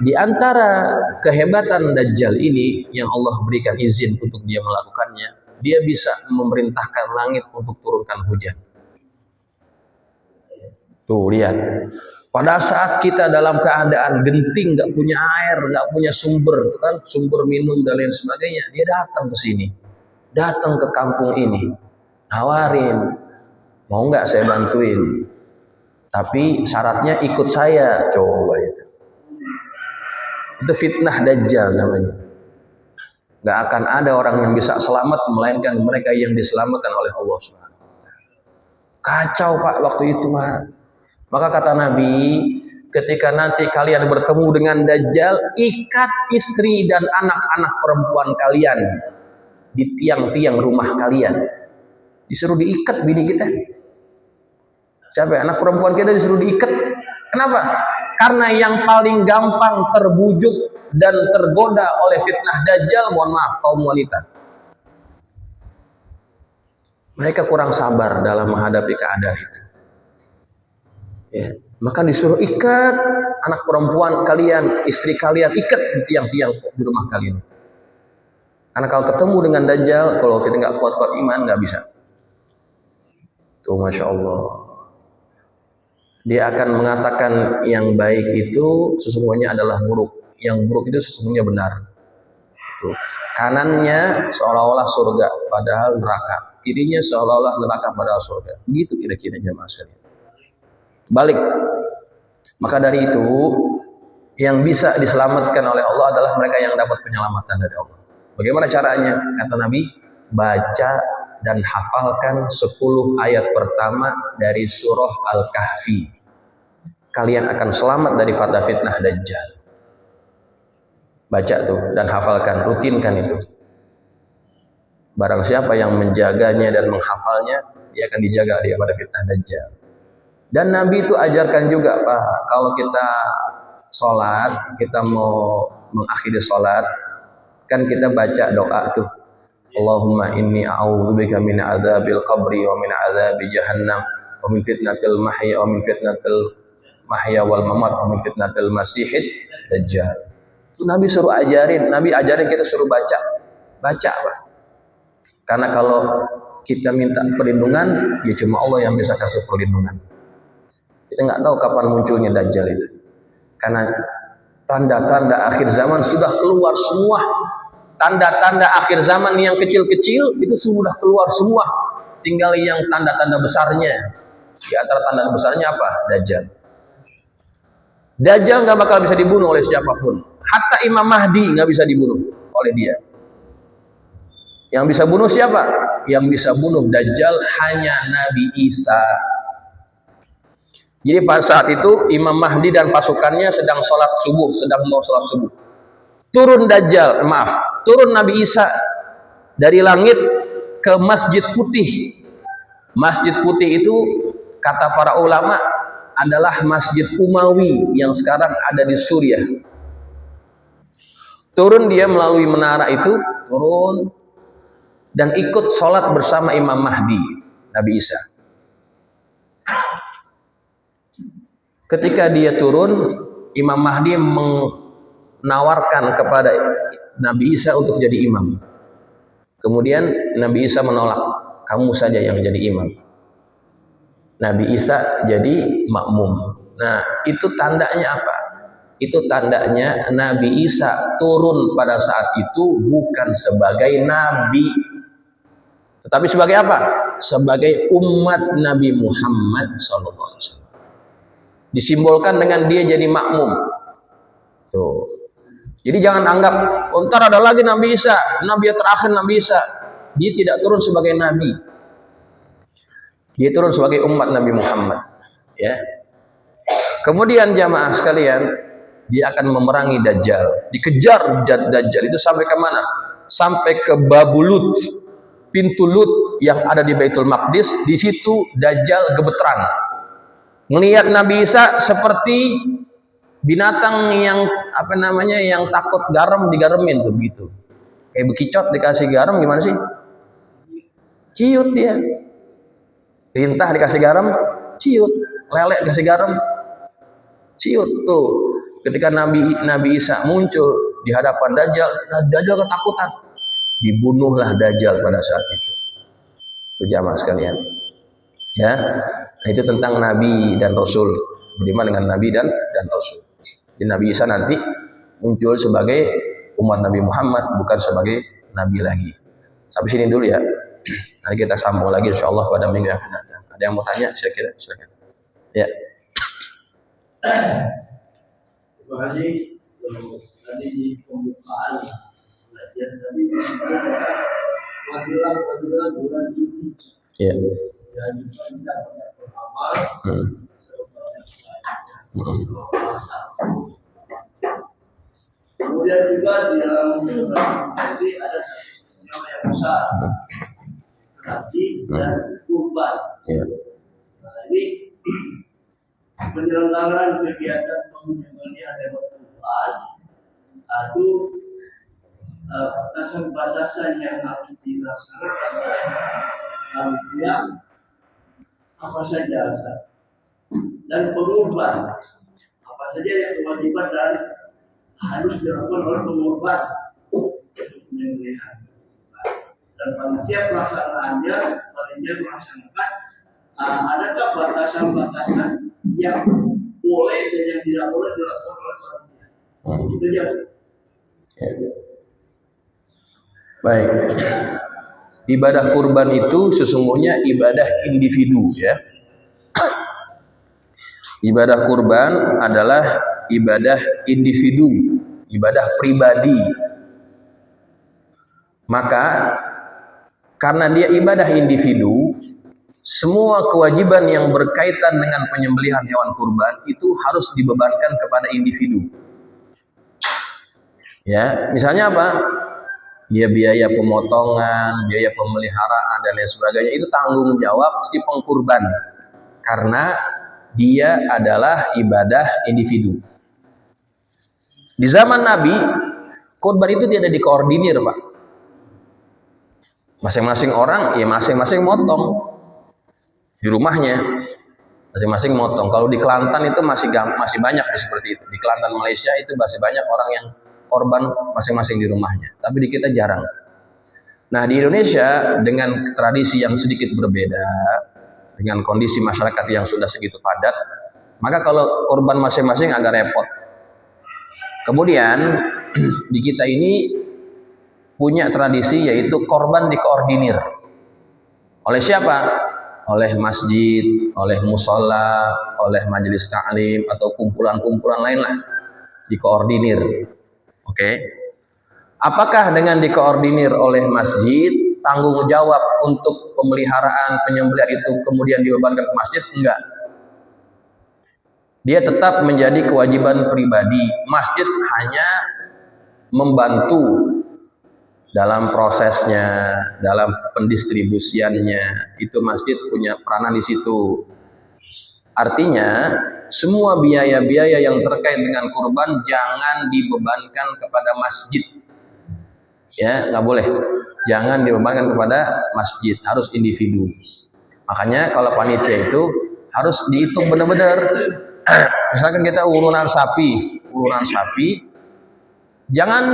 Speaker 1: di antara kehebatan Dajjal ini yang Allah berikan izin untuk dia melakukannya, dia bisa memerintahkan langit untuk turunkan hujan. Tuh, lihat. Pada saat kita dalam keadaan genting, nggak punya air, nggak punya sumber, itu kan sumber minum dan lain sebagainya, dia datang ke sini, datang ke kampung ini, nawarin, mau nggak saya bantuin? Tapi syaratnya ikut saya. Coba itu fitnah Dajjal namanya. Nggak akan ada orang yang bisa selamat melainkan mereka yang diselamatkan oleh Allah SWT. Kacau, Pak, waktu itu, Pak. Maka kata Nabi, ketika nanti kalian bertemu dengan Dajjal, ikat istri dan anak-anak perempuan kalian di tiang-tiang rumah kalian. Disuruh diikat bini kita. Siapa? Anak perempuan kita disuruh diikat. Kenapa? Karena yang paling gampang terbujuk dan tergoda oleh fitnah Dajjal, mohon maaf, kaum wanita. Mereka kurang sabar dalam menghadapi keadaan itu. Ya, maka disuruh ikat anak perempuan kalian, istri kalian, ikat di tiang-tiang di rumah kalian. Karena kalau ketemu dengan Dajjal, kalau kita nggak kuat-kuat iman, nggak bisa. Tuh, Masya Allah. Dia akan mengatakan yang baik itu sesungguhnya adalah buruk, yang buruk itu sesungguhnya benar. Tuh. Kanannya seolah-olah surga, padahal neraka. Kirinya seolah-olah neraka, padahal surga. Begitu kira-kira jemaah sekalian. Balik. Maka dari itu, yang bisa diselamatkan oleh Allah adalah mereka yang dapat penyelamatan dari Allah. Bagaimana caranya? Kata Nabi, baca dan hafalkan 10 ayat pertama dari surah Al-Kahfi. Kalian akan selamat dari fitnah Dajjal. Baca tuh dan hafalkan, rutinkan itu. Barang siapa yang menjaganya dan menghafalnya, dia akan dijaga daripada fitnah Dajjal. Dan Nabi itu ajarkan juga, Pak, kalau kita sholat, kita mau mengakhiri sholat, kan kita baca doa tuh. Allahumma inni a'udzubika min adzabil qabri wa min adzabi jahannam wa min fitnatil mahya wa min fitnatil mahya wal mamat wa min fitnatil masihid dajjal. Itu Nabi suruh ajarin, Nabi ajarin kita suruh baca. Baca, Pak. Karena kalau kita minta perlindungan, ya cuma Allah yang bisa kasih perlindungan. Kita nggak tahu kapan munculnya Dajjal itu. Karena tanda-tanda akhir zaman sudah keluar semua. Tanda-tanda akhir zaman yang kecil-kecil itu sudah keluar semua. Tinggal yang tanda-tanda besarnya. Di antara tanda besarnya apa? Dajjal. Dajjal nggak bakal bisa dibunuh oleh siapapun. Hatta Imam Mahdi nggak bisa dibunuh oleh dia. Yang bisa bunuh siapa? Yang bisa bunuh Dajjal hanya Nabi Isa. Jadi pada saat itu Imam Mahdi dan pasukannya sedang sholat subuh, sedang mau sholat subuh. Turun Dajjal, turun Nabi Isa dari langit ke Masjid Putih. Masjid Putih itu kata para ulama adalah Masjid Umawi yang sekarang ada di Suriah. Turun dia melalui menara itu, turun dan ikut sholat bersama Imam Mahdi, Nabi Isa. Ketika dia turun, Imam Mahdi menawarkan kepada Nabi Isa untuk jadi imam. Kemudian Nabi Isa menolak, kamu saja yang jadi imam. Nabi Isa jadi makmum. Nah, itu tandanya apa? Itu tandanya Nabi Isa turun pada saat itu bukan sebagai nabi, tetapi sebagai apa? Sebagai umat Nabi Muhammad SAW. Disimbolkan dengan dia jadi makmum. Tuh. Jadi jangan anggap, ntar ada lagi Nabi Isa, Nabi terakhir Nabi Isa. Dia tidak turun sebagai nabi. Dia turun sebagai umat Nabi Muhammad. Ya. Kemudian jamaah sekalian, dia akan memerangi Dajjal. Dikejar Dajjal itu sampai ke mana? Sampai ke Babulut, pintu Lut yang ada di Baitul Maqdis. Di situ Dajjal gemeteran. Melihat Nabi Isa seperti binatang yang yang takut garam digaremin tuh begitu. Kayak bekicot dikasih garam gimana sih? Ciut dia. Lintah dikasih garam, ciut. Lele dikasih garam, ciut tuh. Ketika Nabi Isa muncul di hadapan Dajjal, Dajjal ketakutan. Dibunuhlah Dajjal pada saat itu. Itu jamaah sekalian. Ya. Nah, itu tentang Nabi dan Rasul. Bagaimana dengan Nabi dan Rasul. Jadi Nabi Isa nanti muncul sebagai umat Nabi Muhammad, bukan sebagai Nabi lagi. Sampai sini dulu ya. Nanti kita sambung lagi insyaallah pada minggu yang akan datang. Ada yang mau tanya? Silakan. Ya.
Speaker 2: Terima kasih. Tadi di pembukaan belajar tadi pelajaran bulan Zulhijjah.
Speaker 1: Ya.
Speaker 2: Dan kita banyak beramal, Kemudian juga di dalam haji ada istilah yang besar, haji dan kurban. Nah, ini penyelenggaraan kegiatan penyembelihan hewan kurban satu batasan-batasan yang harus dilaksanakan oleh panitia apa saja dan pengurban apa saja yang kewajiban dan harus dilakukan oleh pengurban untuk penyembelihan. Dan panitia pelaksanaannya, panitia melaksanakan adakah batasan-batasan yang boleh dan yang tidak boleh dilakukan oleh panitia. Itu dia.
Speaker 1: Baik. Ibadah kurban itu sesungguhnya ibadah individu ya. Ibadah kurban adalah ibadah individu, ibadah pribadi. Maka karena dia ibadah individu, semua kewajiban yang berkaitan dengan penyembelihan hewan kurban itu harus dibebankan kepada individu. Ya, misalnya apa? Ya biaya pemotongan, biaya pemeliharaan dan lain sebagainya itu tanggung jawab si pengkurban. Karena dia adalah ibadah individu. Di zaman Nabi, kurban itu tidak dikoordinir, Pak. Masing-masing orang, ya masing-masing motong di rumahnya, masing-masing motong. Kalau di Kelantan itu masih banyak seperti itu. Di Kelantan Malaysia itu masih banyak orang yang korban masing-masing di rumahnya. Tapi di kita jarang. Nah di Indonesia dengan tradisi yang sedikit berbeda, dengan kondisi masyarakat yang sudah segitu padat, maka kalau korban masing-masing agak repot. Kemudian di kita ini punya tradisi yaitu korban dikoordinir. Oleh siapa? Oleh masjid, oleh musola, oleh majelis ta'lim atau kumpulan-kumpulan lain lah. Dikoordinir. Oke. Apakah dengan dikoordinir oleh masjid, tanggung jawab untuk pemeliharaan penyembelihan itu kemudian dibebankan ke masjid? Enggak. Dia tetap menjadi kewajiban pribadi. Masjid hanya membantu dalam prosesnya, dalam pendistribusiannya. Itu masjid punya peranan di situ. Artinya, semua biaya-biaya yang terkait dengan kurban jangan dibebankan kepada masjid. Ya, nggak boleh. Jangan dibebankan kepada masjid, harus individu. Makanya kalau panitia itu harus dihitung benar-benar. Misalkan kita urunan sapi, jangan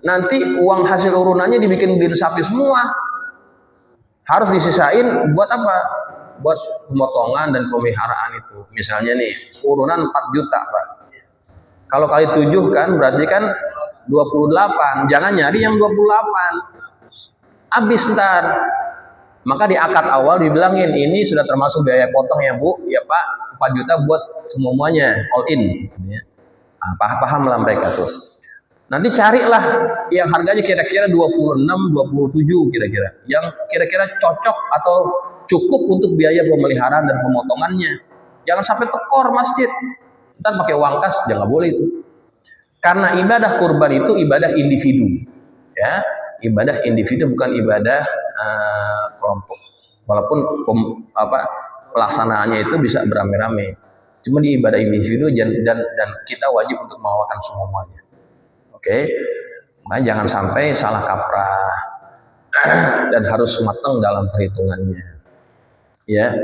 Speaker 1: nanti uang hasil urunannya dibikin beliin sapi semua. Harus disisain buat apa? Buat pemotongan dan pemeliharaan itu. Misalnya nih, urunan 4 juta, Pak. Kalau kali 7 kan berarti kan 28. Jangan nyari yang 28. Habis ntar. Maka di akad awal dibilangin ini sudah termasuk biaya potong ya Bu. Ya Pak, 4 juta buat semuanya all in. Nah, paham lah mereka tuh. Nanti carilah yang harganya kira-kira 26, 27 kira-kira. Yang kira-kira cocok atau cukup untuk biaya pemeliharaan dan pemotongannya. Jangan sampai tekor masjid. Ntar pakai uang kas, jangan boleh itu. Karena ibadah kurban itu ibadah individu. Ya, ibadah individu bukan ibadah kelompok. Walaupun pelaksanaannya itu bisa beramai-ramai. Cuma di ibadah individu dan kita wajib untuk mengawakan semuanya. Oke, makanya jangan sampai salah kaprah dan harus matang dalam perhitungannya. Ya,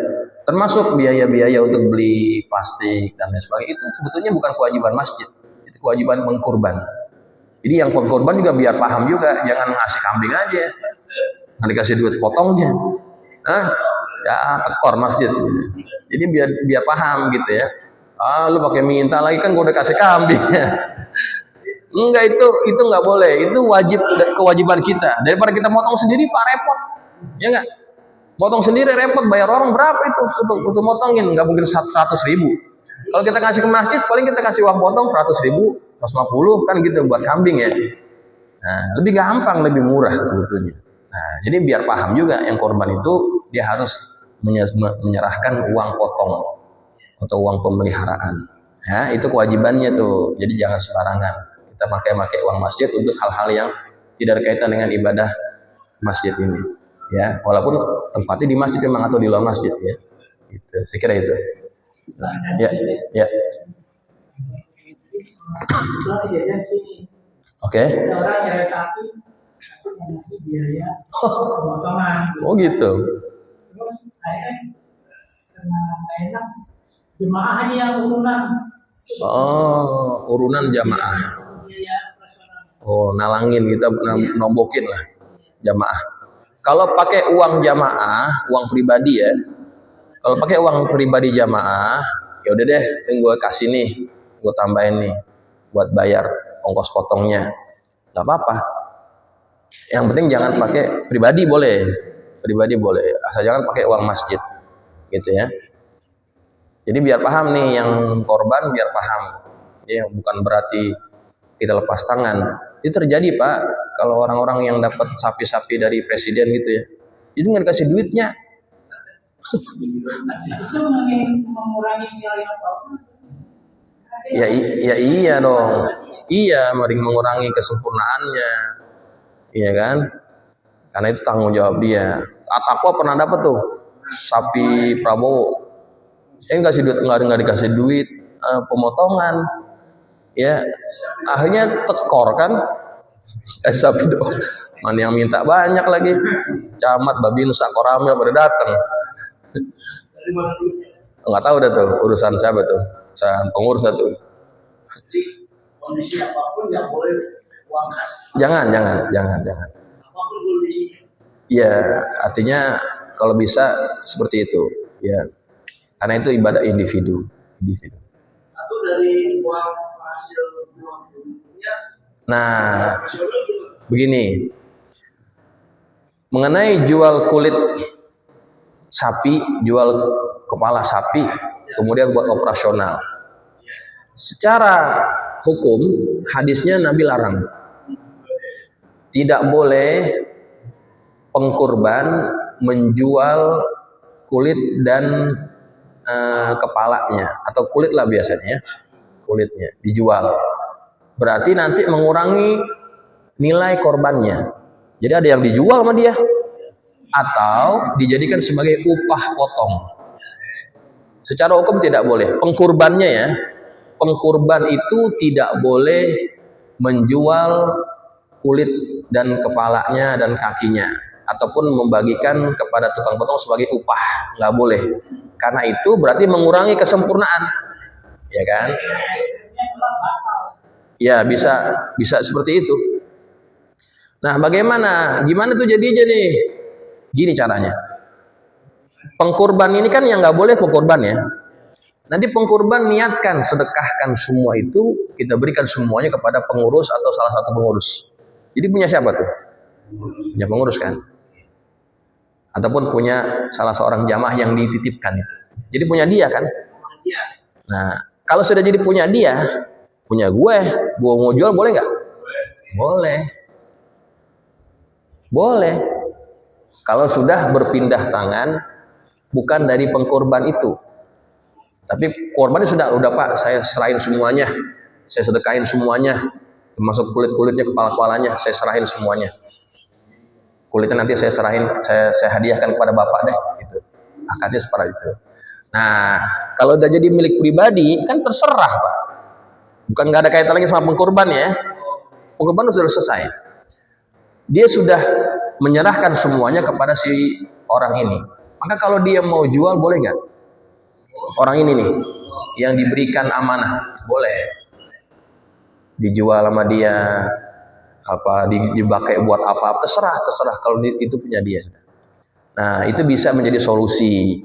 Speaker 1: termasuk biaya-biaya untuk beli plastik dan lain sebagainya itu sebetulnya bukan kewajiban masjid, itu kewajiban pengkurban. Jadi yang pengkurban juga biar paham juga, jangan ngasih kambing aja, nggak dikasih duit potongnya, ya tekor masjid. Jadi biar paham gitu ya. Lu pakai minta lagi kan gue udah kasih kambing. Enggak, itu nggak boleh. Itu kewajiban kita. Daripada kita motong sendiri Pak repot. Ya enggak? Motong sendiri repot, bayar orang berapa itu untuk motongin? Nggak mungkin 100.000. Kalau kita kasih ke masjid paling kita kasih uang potong 100.000, 150 kan gitu buat kambing ya. Nah, lebih gampang, lebih murah sebetulnya. Nah, jadi biar paham juga yang korban itu dia harus menyerahkan uang potong. atau uang pemeliharaan. Ya, itu kewajibannya tuh. Jadi jangan sembarangan kita pakai uang masjid untuk hal-hal yang tidak berkaitan dengan ibadah masjid ini. Ya, walaupun tempatnya di masjid memang atau di luar masjid ya. Itu, saya kira itu. Ya, ya.
Speaker 3: Kejadian sih.
Speaker 1: Oke.
Speaker 3: Ada orang yang sapi, aku ngasih biaya pemotongan.
Speaker 1: Oh gitu.
Speaker 3: Terus akhirnya karena nggak enak, jemaah aja yang urunan.
Speaker 1: Oh, urunan jamaah.
Speaker 3: Biaya operasional.
Speaker 1: Oh, nalangin kita nombokin lah jamaah. Kalau pakai uang jamaah, uang pribadi ya. Kalau pakai uang pribadi jamaah, ya udah deh, yang gue kasih nih, gue tambahin nih buat bayar ongkos potongnya. Gak apa-apa. Yang penting jangan pakai pribadi boleh, asal jangan pakai uang masjid, gitu ya. Jadi biar paham nih yang korban, biar paham. Ya, bukan berarti kita lepas tangan. Itu terjadi Pak, kalau orang-orang yang dapat sapi-sapi dari presiden gitu ya, itu nggak dikasih duitnya.
Speaker 3: Itu mengurangi nilai apapun.
Speaker 1: Ya iya dong. Iya, mending mengurangi kesempurnaannya. Iya kan? Karena itu tanggung jawab dia. Atakwa pernah dapat tuh sapi Prabowo. Nggak dikasih duit pemotongan. Ya, akhirnya tekor kan? Sapi doang. Mana yang minta banyak lagi. Camat, Babinsa, Koramil pada datang. Nggak tahu dah tuh urusan siapa tuh. Urusan pengurus tuh.
Speaker 2: Jadi kondisi apapun nggak boleh uang kas.
Speaker 1: Jangan.
Speaker 2: Apapun kondisinya.
Speaker 1: Ya, artinya kalau bisa seperti itu. Ya, karena itu ibadah individu.
Speaker 2: Atau dari uang hasil uang produknya.
Speaker 1: Nah, begini. Mengenai jual kulit sapi, jual kepala sapi, kemudian buat operasional. Secara hukum, hadisnya Nabi larang. Tidak boleh pengkurban menjual kulit dan kepalanya, atau kulit lah biasanya, kulitnya dijual. Berarti nanti mengurangi nilai korbannya. Jadi ada yang dijual sama dia, atau dijadikan sebagai upah potong. Secara hukum tidak boleh. Pengkurbannya ya, pengkurban itu tidak boleh menjual kulit dan kepalanya dan kakinya, ataupun membagikan kepada tukang potong sebagai upah, nggak boleh. Karena itu berarti mengurangi kesempurnaan, ya kan? Ya bisa seperti itu. Nah, gimana tuh jadinya nih? Gini caranya. Pengkurban ini kan yang nggak boleh pengkurban ya. Nanti pengkurban niatkan sedekahkan semua itu, kita berikan semuanya kepada pengurus atau salah satu pengurus. Jadi punya siapa tuh? Punya pengurus kan? Ataupun punya salah seorang jamaah yang dititipkan itu. Jadi punya dia kan? Nah, kalau sudah jadi punya dia, punya gue mau jual boleh nggak? Boleh. Kalau sudah berpindah tangan, bukan dari pengkorban itu. Tapi korbannya udah Pak, saya serahin semuanya. Saya sedekahin semuanya. Termasuk kulit-kulitnya, kepala-kepalanya, saya serahin semuanya. Kulitnya nanti saya serahin, saya hadiahkan kepada Bapak deh. Gitu. Akadnya seperti itu. Nah, kalau udah jadi milik pribadi, kan terserah Pak. Bukan nggak ada kaitan lagi sama pengkorban ya. Pengkorban sudah selesai. Dia sudah menyerahkan semuanya kepada si orang ini. Maka kalau dia mau jual boleh nggak? Orang ini nih yang diberikan amanah boleh dijual sama dia, dipakai buat apa, terserah kalau itu punya dia. Nah, itu bisa menjadi solusi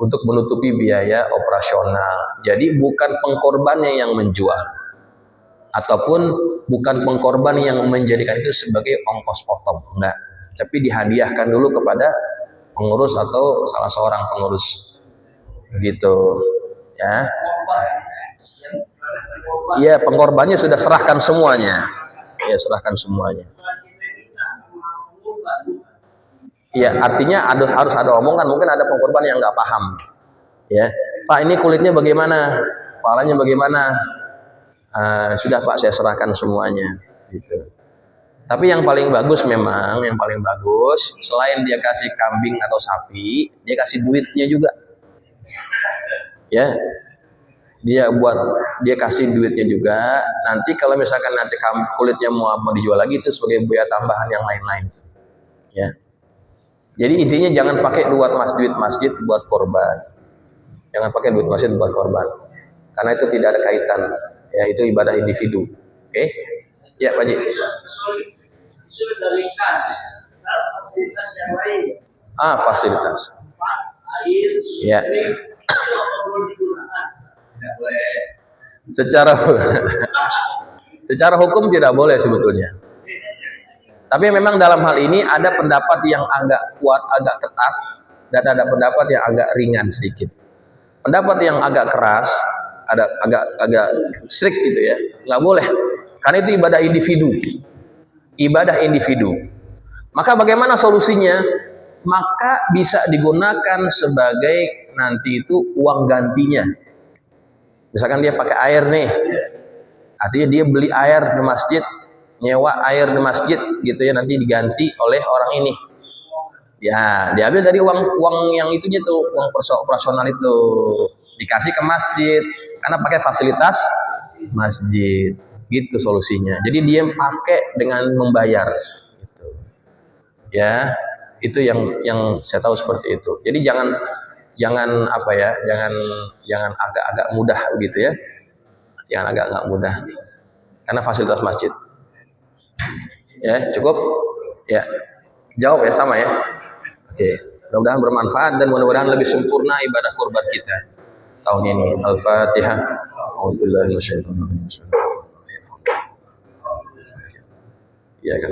Speaker 1: untuk menutupi biaya operasional. Jadi bukan pengkorbannya yang menjual, ataupun bukan pengkorban yang menjadikan itu sebagai ongkos potong, enggak. Tapi dihadiahkan dulu kepada pengurus atau salah seorang pengurus, gitu, ya. Iya, pengkorbannya sudah serahkan semuanya. Ya, serahkan semuanya. Iya, artinya harus ada omongan. Mungkin ada pengkorban yang nggak paham, ya. Pak ini kulitnya bagaimana, kepalanya bagaimana? Sudah Pak, saya serahkan semuanya gitu. Tapi yang paling bagus memang, yang paling bagus selain dia kasih kambing atau sapi, dia kasih duitnya juga. Ya, dia kasih duitnya juga. Nanti kalau misalkan nanti kulitnya mau dijual lagi itu sebagai biaya tambahan yang lain-lain. Ya. Jadi intinya jangan pakai duit masjid buat korban. Jangan pakai duit masjid buat korban. Karena itu tidak ada kaitan. Ya, itu ibadah individu. Oke? Ya, Pak Haji.
Speaker 2: Itu dari kas, fasilitas yang lain.
Speaker 1: Fasilitas.
Speaker 2: Air,
Speaker 1: Ya.
Speaker 2: itu apa boleh digunakan? Tidak boleh.
Speaker 1: Secara hukum tidak boleh sebetulnya. Tapi memang dalam hal ini ada pendapat yang agak kuat, agak ketat, dan ada pendapat yang agak ringan sedikit. Pendapat yang agak keras, agak strict gitu ya, nggak boleh. Karena itu ibadah individu. Ibadah individu. Maka bagaimana solusinya? Maka bisa digunakan sebagai nanti itu uang gantinya. Misalkan dia pakai air nih, artinya dia beli air di masjid, nyewa air di masjid gitu ya, nanti diganti oleh orang ini. Ya, diambil dari uang yang itunya tuh, uang operasional itu dikasih ke masjid karena pakai fasilitas masjid. Gitu solusinya. Jadi dia pakai dengan membayar gitu. Ya, itu yang saya tahu seperti itu. Jadi jangan apa ya, jangan agak-agak mudah gitu ya. Jangan agak-agak mudah. Karena fasilitas masjid. Ya, cukup? Ya. Jawab ya, sama ya. Oke, mudah-mudahan bermanfaat dan mudah-mudahan lebih sempurna ibadah kurban kita tahun ini. Al-Fatihah. A'udzubillahi minasyaitonir rajim. Ya kan.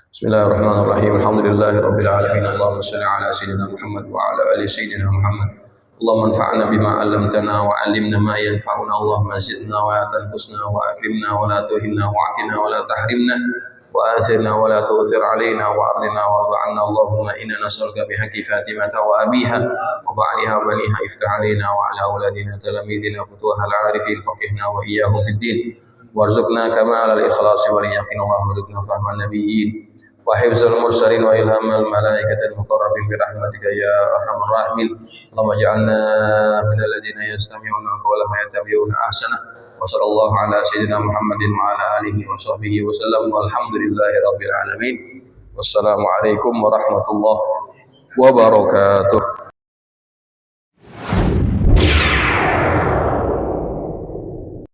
Speaker 1: Bismillahirrahmanirrahim. Alhamdulillahirabbil alamin. Allahumma shalli ala sayyidina Muhammad wa ala ali sayyidina Muhammad. Allahumma anfa'na bima 'allamtana wa 'allimna ma yanfa'una. Allahumma zidna wa la tanqusna wa akrimna wa la tuhinna wa atina wa la tahrimna wa athirna wa la tu'thir 'alaina wa ardina warda 'anna. Allahumma inna nas'aluka bihaqqi Fatimata wa abiha wa ba'liha wa baniha iftah 'alaina wa 'ala auladina talamidina futuhal 'arifin faqihna wa iyyahum fid din warzuqna kamal al-ikhlas wal yaqin. Allahumma rzuqna fahman nabiyyin wa hifzal mursalin wa ilhamal malaikatil muqarrabin bi rahmatika ya arhamar rahimin. Allahumma ij'alna minal ladzina yastami'una al-qawla fayattabi'una ahsana. Wa sallallahu ala sayyidina Muhammadin wa ala alihi wa sahbihi wa sallam. Walhamdulillahi rabbil alamin. Wassalamu alaikum warahmatullahi wabarakatuh.